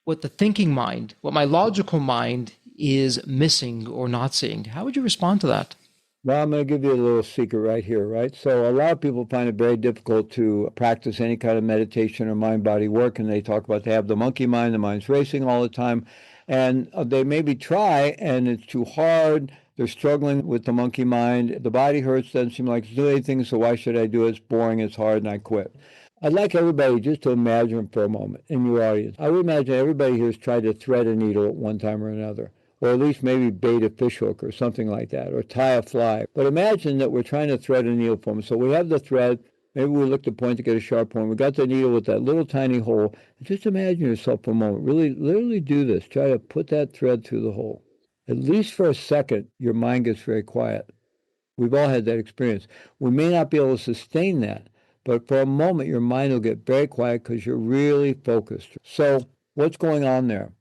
what the thinking mind, what my logical mind is missing or not seeing? How would you respond to that? Well, I'm going to give you a little secret right here, right? So a lot of people find it very difficult to practice any kind of meditation or mind-body work, and they talk about they have the monkey mind, the mind's racing all the time, and they maybe try, and it's too hard. They're struggling with the monkey mind. The body hurts, doesn't seem like to do anything, so why should I do it? It's boring, it's hard, and I quit. I'd like everybody just to imagine for a moment in your audience. I would imagine everybody here has tried to thread a needle at one time or another, or at least maybe bait a fishhook or something like that, or tie a fly. But imagine that we're trying to thread a needle for them. So we have the thread. Maybe we look the point to get a sharp point. We got the needle with that little tiny hole. And just imagine yourself for a moment. Really, literally do this. Try to put that thread through the hole. At least for a second, your mind gets very quiet. We've all had that experience. We may not be able to sustain that, but for a moment, your mind will get very quiet because you're really focused. So what's going on there?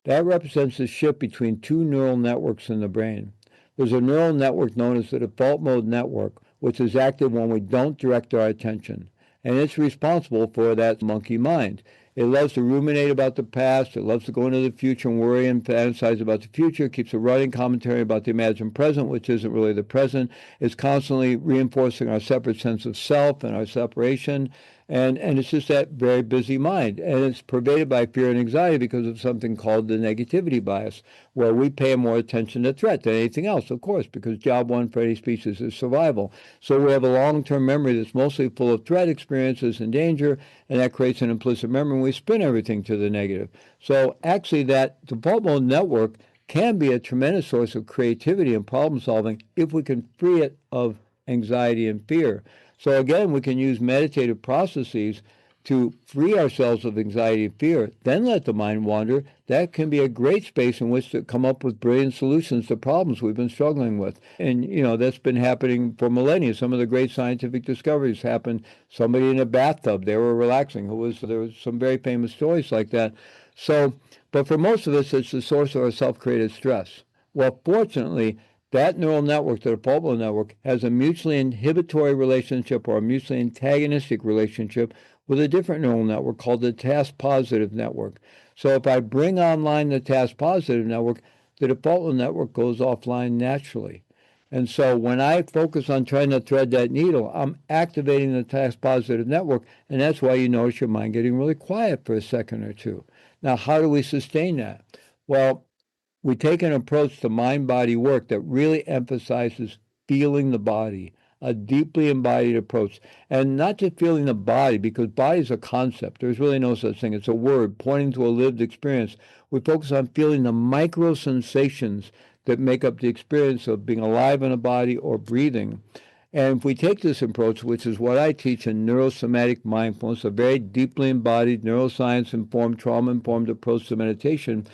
That represents the shift between two neural networks in the brain. There's a neural network known as the default mode network, which is active when we don't direct our attention. And it's responsible for that monkey mind. It loves to ruminate about the past. It loves to go into the future and worry and fantasize about the future. It keeps a running commentary about the imagined present, which isn't really the present. It's constantly reinforcing our separate sense of self and our separation. And it's just that very busy mind. And it's pervaded by fear and anxiety because of something called the negativity bias, where we pay more attention to threat than anything else, of course, because job one for any species is survival. So we have a long-term memory that's mostly full of threat experiences and danger, and that creates an implicit memory, and we spin everything to the negative. So actually that default mode network can be a tremendous source of creativity and problem solving if we can free it of anxiety and fear. So again, we can use meditative processes to free ourselves of anxiety and fear, then let the mind wander. That can be a great space in which to come up with brilliant solutions to problems we've been struggling with. And, that's been happening for millennia. Some of the great scientific discoveries happened. Somebody in a bathtub, they were relaxing. There was some very famous stories like that. So, but for most of us, it's the source of our self-created stress. Well, fortunately, that neural network, the default mode network, has a mutually inhibitory relationship or a mutually antagonistic relationship with a different neural network called the task-positive network. So if I bring online the task-positive network, the default mode network goes offline naturally. And so when I focus on trying to thread that needle, I'm activating the task-positive network, and that's why you notice your mind getting really quiet for a second or two. Now, how do we sustain that? Well, we take an approach to mind-body work that really emphasizes feeling the body, a deeply embodied approach. And not just feeling the body, because body is a concept. There's really no such thing. It's a word pointing to a lived experience. We focus on feeling the micro sensations that make up the experience of being alive in a body or breathing. And if we take this approach, which is what I teach in neurosomatic mindfulness, a very deeply embodied, neuroscience-informed, trauma-informed approach to meditation,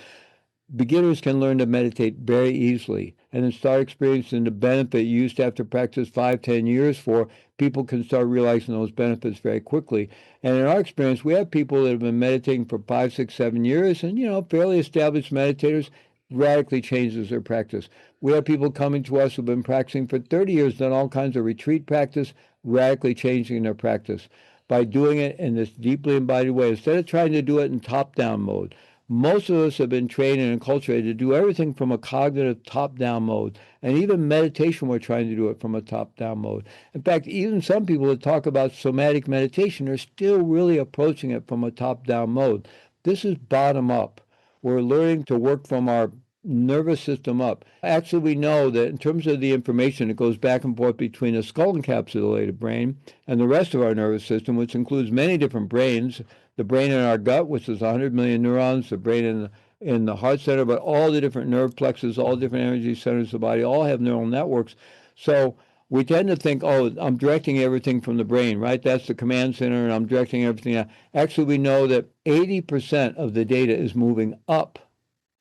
beginners can learn to meditate very easily and then start experiencing the benefit you used to have to practice 5, 10 years for. People can start realizing those benefits very quickly. And in our experience, we have people that have been meditating for 5, 6, 7 years and, fairly established meditators, radically changes their practice. We have people coming to us who've been practicing for 30 years, done all kinds of retreat practice, radically changing their practice by doing it in this deeply embodied way. Instead of trying to do it in top-down mode, most of us have been trained and enculturated to do everything from a cognitive top-down mode. And even meditation, we're trying to do it from a top-down mode. In fact, even some people that talk about somatic meditation are still really approaching it from a top-down mode. This is bottom-up. We're learning to work from our nervous system up. Actually, we know that in terms of the information that goes back and forth between the skull encapsulated brain and the rest of our nervous system, which includes many different brains, the brain in our gut, which is 100 million neurons, the brain in the heart center, but all the different nerve plexes, all different energy centers of the body, all have neural networks. So we tend to think, oh, I'm directing everything from the brain, right? That's the command center, and I'm directing everything out. Actually, we know that 80% of the data is moving up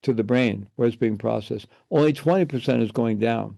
to the brain where it's being processed. Only 20% is going down.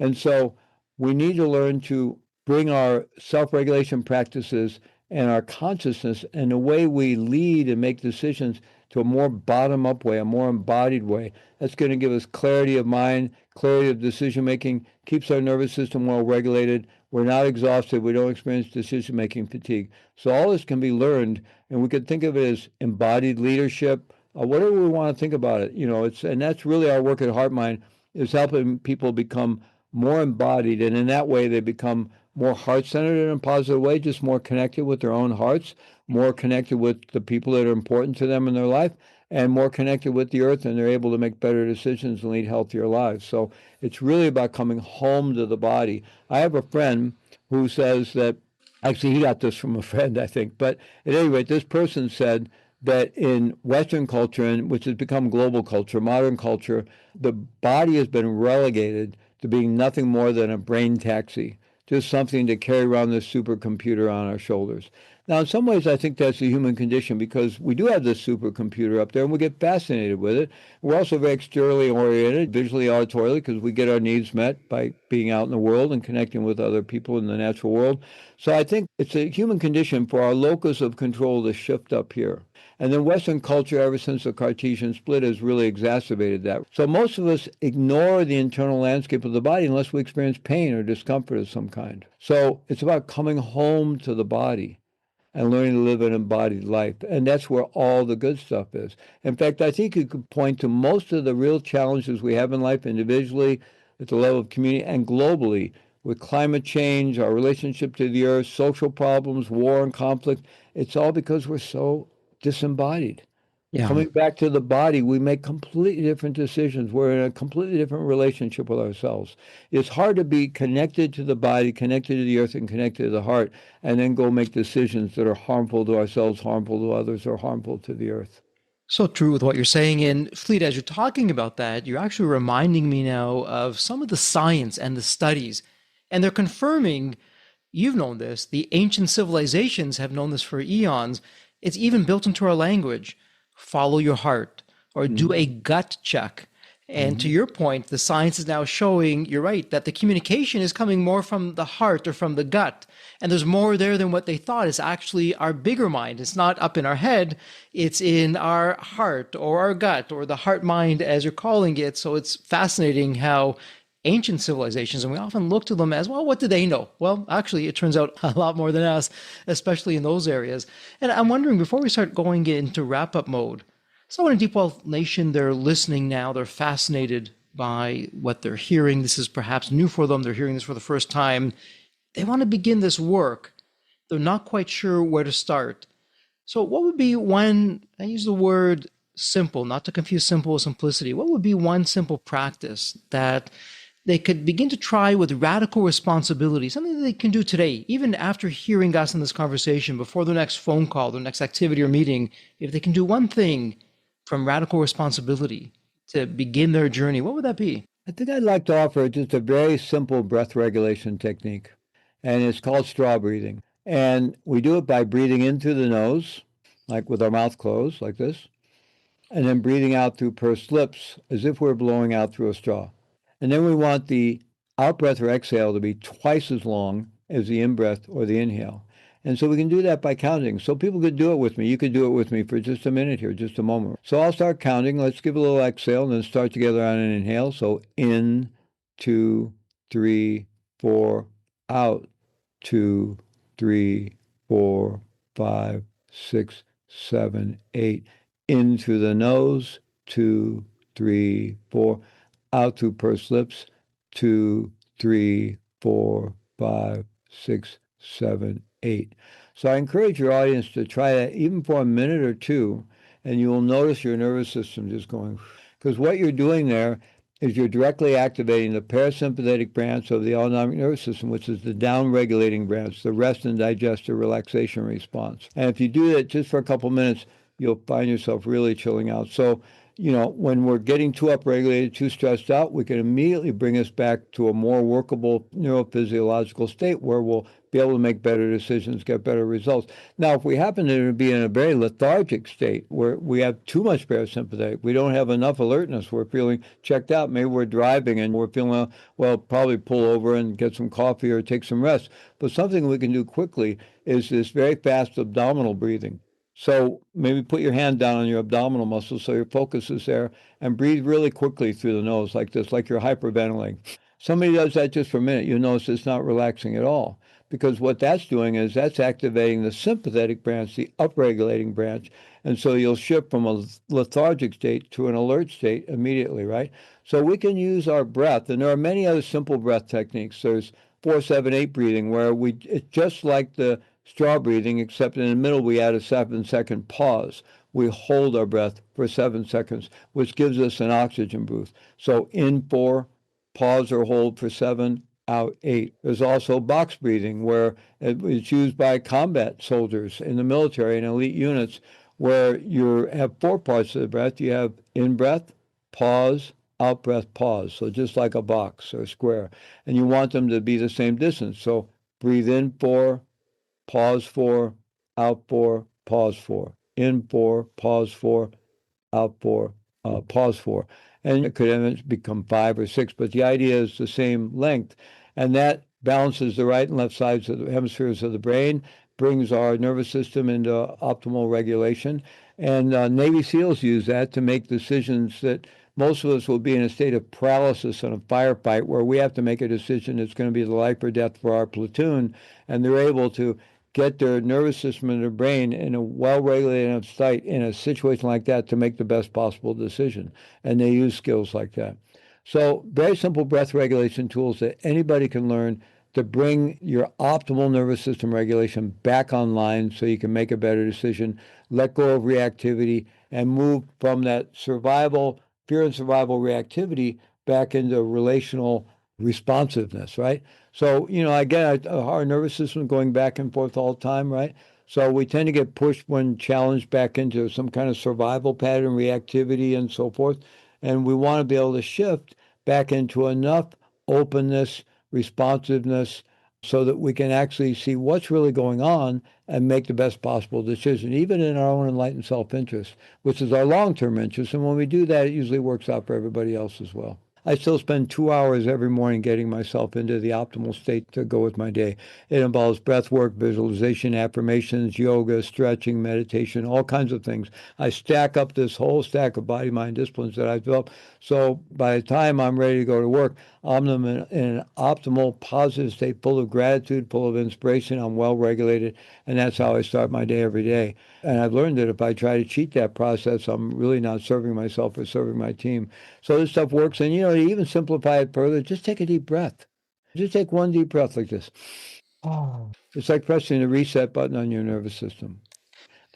And so we need to learn to bring our self-regulation practices and our consciousness and the way we lead and make decisions to a more bottom-up way, a more embodied way. That's going to give us clarity of mind, clarity of decision-making, keeps our nervous system well-regulated. We're not exhausted. We don't experience decision-making fatigue. So all this can be learned, and we could think of it as embodied leadership, whatever we want to think about it. And that's really our work at HeartMind, is helping people become more embodied, and in that way they become more heart-centered in a positive way, just more connected with their own hearts, more connected with the people that are important to them in their life, and more connected with the earth, and they're able to make better decisions and lead healthier lives. So it's really about coming home to the body. I have a friend who says that, actually he got this from a friend, I think, but at any rate, this person said that in Western culture, and which has become global culture, modern culture, the body has been relegated to being nothing more than a brain taxi, just something to carry around this supercomputer on our shoulders. Now, in some ways, I think that's the human condition because we do have this supercomputer up there and we get fascinated with it. We're also very externally oriented, visually auditorily, because we get our needs met by being out in the world and connecting with other people in the natural world. So I think it's a human condition for our locus of control to shift up here. And then Western culture, ever since the Cartesian split, has really exacerbated that. So most of us ignore the internal landscape of the body unless we experience pain or discomfort of some kind. So it's about coming home to the body and learning to live an embodied life. And that's where all the good stuff is. In fact, I think you could point to most of the real challenges we have in life individually, at the level of community, and globally with climate change, our relationship to the earth, social problems, war and conflict. It's all because we're so disembodied. Yeah. Coming back to the body, we make completely different decisions. We're in a completely different relationship with ourselves. It's hard to be connected to the body, connected to the earth, and connected to the heart, and then go make decisions that are harmful to ourselves, harmful to others, or harmful to the earth. So true with what you're saying. And Fleet, as you're talking about that, you're actually reminding me now of some of the science and the studies. And they're confirming, you've known this, the ancient civilizations have known this for eons. It's even built into our language. Follow your heart or do Mm-hmm. a gut check. And to Mm-hmm. your point, the science is now showing, you're right, that the communication is coming more from the heart or from the gut. And there's more there than what they thought. It's actually our bigger mind. It's not up in our head, it's in our heart or our gut or the heart mind, as you're calling it. So it's fascinating how ancient civilizations, and we often look to them as, well, what do they know? Well, actually, it turns out a lot more than us, especially in those areas. And I'm wondering, before we start going into wrap up mode, someone in Deep Wealth Nation, they're listening now, they're fascinated by what they're hearing. This is perhaps new for them. They're hearing this for the first time. They want to begin this work. They're not quite sure where to start. So, what would be one, I use the word simple, not to confuse simple with simplicity, what would be one simple practice that they could begin to try with radical responsibility, something that they can do today, even after hearing us in this conversation, before their next phone call, their next activity or meeting? If they can do one thing from radical responsibility to begin their journey, what would that be? I think I'd like to offer just a very simple breath regulation technique, and it's called straw breathing. And we do it by breathing in through the nose, like with our mouth closed, like this, and then breathing out through pursed lips as if we're blowing out through a straw. And then we want the out breath or exhale to be twice as long as the in breath or the inhale. And so we can do that by counting. So people could do it with me. You could do it with me for just a minute here, just a moment. So I'll start counting. Let's give a little exhale and then start together on an inhale. So in, two, three, four, out, two, three, four, five, six, seven, eight. In through the nose, two, three, four. Out through pursed lips, two, three, four, five, six, seven, eight. So I encourage your audience to try that even for a minute or two, and you will notice your nervous system just going, because what you're doing there is you're directly activating the parasympathetic branch of the autonomic nervous system, which is the down-regulating branch, the rest and digest or relaxation response. And if you do that just for a couple minutes, you'll find yourself really chilling out. So, when we're getting too upregulated, too stressed out, we can immediately bring us back to a more workable neurophysiological state where we'll be able to make better decisions, get better results. Now, if we happen to be in a very lethargic state where we have too much parasympathetic, we don't have enough alertness, we're feeling checked out, maybe we're driving and we're feeling, well, probably pull over and get some coffee or take some rest. But something we can do quickly is this very fast abdominal breathing. So maybe put your hand down on your abdominal muscles so your focus is there and breathe really quickly through the nose like this, like you're hyperventilating. Somebody does that just for a minute, you notice it's not relaxing at all because what that's doing is that's activating the sympathetic branch, the upregulating branch. And so you'll shift from a lethargic state to an alert state immediately, right? So we can use our breath, and there are many other simple breath techniques. There's 4-7-8 breathing where it's just like the straw breathing, except in the middle we add a 7-second pause. We hold our breath for 7 seconds, which gives us an oxygen boost. So in 4, pause or hold for 7, out 8. There's also box breathing, where it's used by combat soldiers in the military and elite units, where you have 4 parts of the breath. You have in breath, pause, out breath, pause. So just like a box or a square. And you want them to be the same distance. So breathe in 4, pause 4, out 4, pause 4, in 4, pause 4, out 4, pause 4. And it could even become 5 or 6, but the idea is the same length. And that balances the right and left sides of the hemispheres of the brain, brings our nervous system into optimal regulation. And Navy SEALs use that to make decisions that most of us will be in a state of paralysis in a firefight where we have to make a decision that's going to be the life or death for our platoon. And they're able to get their nervous system and their brain in a well-regulated state in a situation like that to make the best possible decision. And they use skills like that. So very simple breath regulation tools that anybody can learn to bring your optimal nervous system regulation back online so you can make a better decision, let go of reactivity, and move from that survival, fear and survival reactivity back into relational responsiveness, right? So, again, our nervous system going back and forth all the time, right? So we tend to get pushed when challenged back into some kind of survival pattern, reactivity, and so forth. And we want to be able to shift back into enough openness, responsiveness, so that we can actually see what's really going on and make the best possible decision, even in our own enlightened self-interest, which is our long-term interest. And when we do that, it usually works out for everybody else as well. I still spend 2 hours every morning getting myself into the optimal state to go with my day. It involves breath work, visualization, affirmations, yoga, stretching, meditation, all kinds of things. I stack up this whole stack of body-mind disciplines that I've developed. So by the time I'm ready to go to work, I'm in an optimal, positive state, full of gratitude, full of inspiration. I'm well-regulated, and that's how I start my day every day. And I've learned that if I try to cheat that process, I'm really not serving myself or serving my team. So this stuff works. And, to even simplify it further, just take a deep breath. Just take one deep breath like this. Oh. It's like pressing the reset button on your nervous system.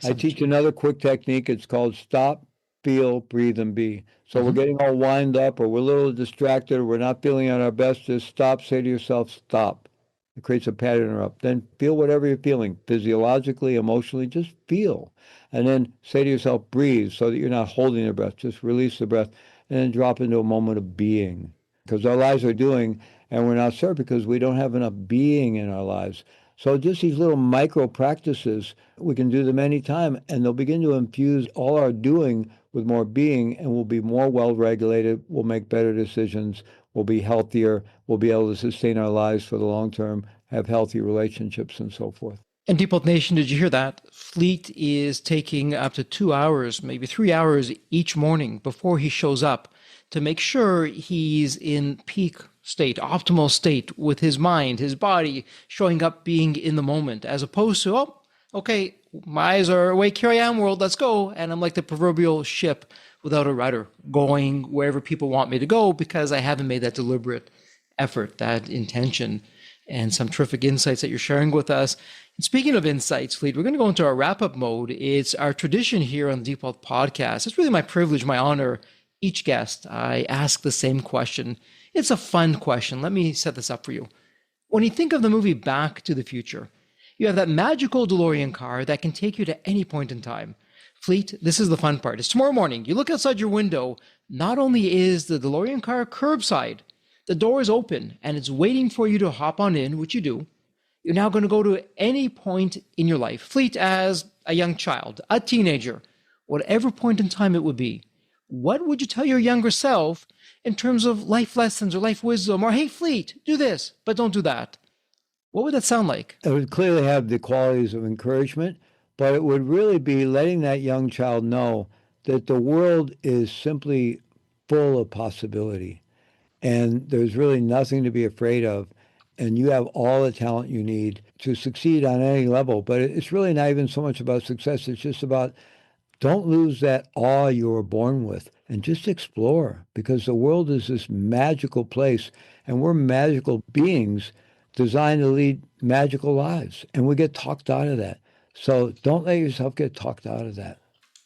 I teach another quick technique. It's called stop, feel, breathe, and be. So we're getting all wind up or we're a little distracted or we're not feeling at our best. Just stop, say to yourself, stop. It creates a pattern interrupt. Then feel whatever you're feeling, physiologically, emotionally, just feel. And then say to yourself, breathe, so that you're not holding your breath. Just release the breath and then drop into a moment of being. Because our lives are doing, and we're not served because we don't have enough being in our lives. So just these little micro practices, we can do them anytime, and they'll begin to infuse all our doing with more being, and we'll be more well-regulated, we'll make better decisions, we'll be healthier, we'll be able to sustain our lives for the long term, have healthy relationships, and so forth. And Deepalt Nation, did you hear that? Fleet is taking up to 2 hours, maybe 3 hours each morning before he shows up to make sure he's in peak state, optimal state with his mind, his body, showing up, being in the moment, as opposed to, oh, okay, my eyes are awake, here I am, world, let's go. And I'm like the proverbial ship without a rudder, going wherever people want me to go because I haven't made that deliberate effort, that intention, and some terrific insights that you're sharing with us. And speaking of insights, Fleet, we're going to go into our wrap-up mode. It's our tradition here on the Deepalt Podcast. It's really my privilege, my honor. Each guest, I ask the same question. It's a fun question. Let me set this up for you. When you think of the movie Back to the Future, you have that magical DeLorean car that can take you to any point in time. Fleet, this is the fun part. It's tomorrow morning. You look outside your window. Not only is the DeLorean car curbside, the door is open and it's waiting for you to hop on in, which you do. You're now going to go to any point in your life. Fleet, as a young child, a teenager, whatever point in time it would be. What would you tell your younger self in terms of life lessons or life wisdom? Or, hey, Fleet, do this, but don't do that. What would that sound like? It would clearly have the qualities of encouragement, but it would really be letting that young child know that the world is simply full of possibility. And there's really nothing to be afraid of. And you have all the talent you need to succeed on any level. But it's really not even so much about success. It's just about don't lose that awe you were born with and just explore, because the world is this magical place and we're magical beings designed to lead magical lives. And we get talked out of that. So don't let yourself get talked out of that.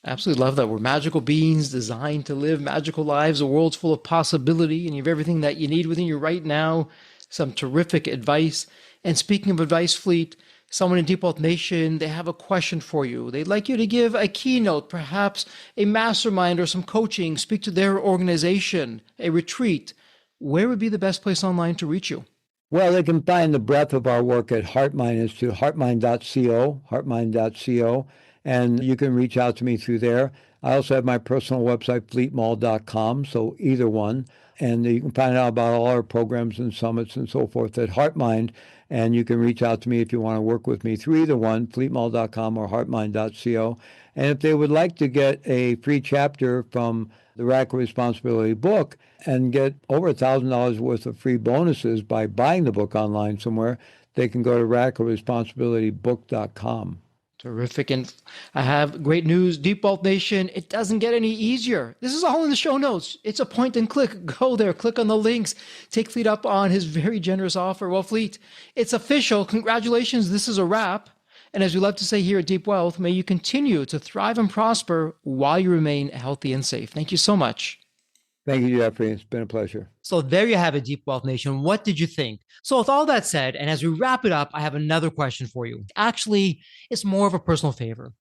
Absolutely love that. We're magical beings designed to live magical lives. The world's full of possibility, and you have everything that you need within you right now. Some terrific advice. And speaking of advice, Fleet, someone in Deepalt Nation, they have a question for you. They'd like you to give a keynote, perhaps a mastermind or some coaching, speak to their organization, a retreat. Where would be the best place online to reach you? Well, they can find the breadth of our work at HeartMind Institute, heartmind.co, and you can reach out to me through there. I also have my personal website, fleetmall.com, so either one. And you can find out about all our programs and summits and so forth at HeartMind, and you can reach out to me if you want to work with me through either one, fleetmall.com or heartmind.co. And if they would like to get a free chapter from the Radical Responsibility book and get over $1,000 worth of free bonuses by buying the book online somewhere, they can go to radicalresponsibilitybook.com. Terrific. And I have great news. Deep Wealth Nation, it doesn't get any easier. This is all in the show notes. It's a point and click. Go there, click on the links, take Fleet up on his very generous offer. Well, Fleet, it's official. Congratulations. This is a wrap. And as we love to say here at Deep Wealth, may you continue to thrive and prosper while you remain healthy and safe. Thank you so much. Thank you, Jeffrey. It's been a pleasure. So there you have it, Deep Wealth Nation. What did you think? So with all that said, and as we wrap it up, I have another question for you. Actually, it's more of a personal favor.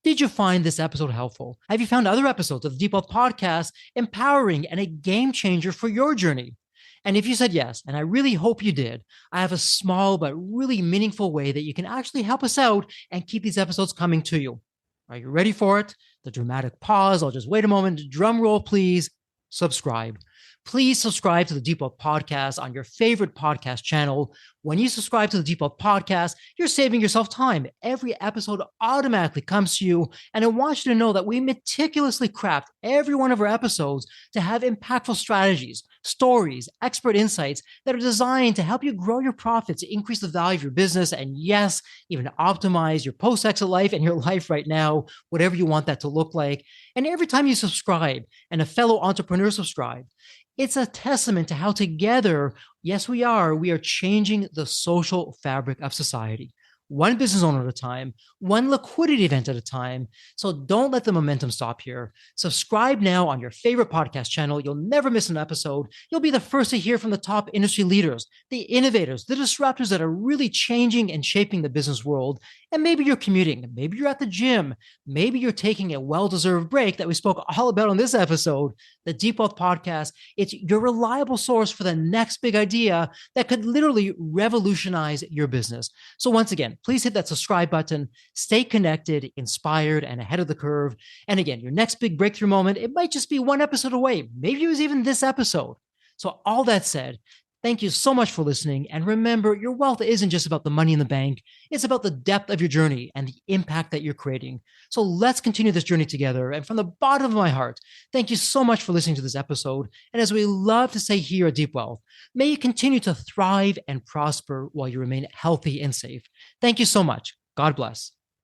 Did you find this episode helpful? Have you found other episodes of the Deep Wealth Podcast empowering and a game changer for your journey? And if you said yes, and I really hope you did, I have a small but really meaningful way that you can actually help us out and keep these episodes coming to you. Are you ready for it? The dramatic pause. I'll just wait a moment. Drum roll, please. Subscribe. Please subscribe to the Deep Wealth Podcast on your favorite podcast channel. When you subscribe to the Deep Wealth Podcast, you're saving yourself time. Every episode automatically comes to you. And I want you to know that we meticulously craft every one of our episodes to have impactful strategies, stories, expert insights that are designed to help you grow your profits, increase the value of your business, and yes, even optimize your post-exit life and your life right now, whatever you want that to look like. And every time you subscribe and a fellow entrepreneur subscribes, it's a testament to how together, yes, we are changing the social fabric of society. One business owner at a time, one liquidity event at a time. So don't let the momentum stop here. Subscribe now on your favorite podcast channel. You'll never miss an episode. You'll be the first to hear from the top industry leaders, the innovators, the disruptors that are really changing and shaping the business world. And maybe you're commuting, maybe you're at the gym, maybe you're taking a well-deserved break that we spoke all about on this episode. The Deep Wealth Podcast, it's your reliable source for the next big idea that could literally revolutionize your business. So once again, please hit that subscribe button, stay connected, inspired, and ahead of the curve. And again, your next big breakthrough moment, it might just be one episode away. Maybe it was even this episode. So all that said, thank you so much for listening. And remember, your wealth isn't just about the money in the bank. It's about the depth of your journey and the impact that you're creating. So let's continue this journey together. And from the bottom of my heart, thank you so much for listening to this episode. And as we love to say here at Deep Wealth, may you continue to thrive and prosper while you remain healthy and safe. Thank you so much. God bless.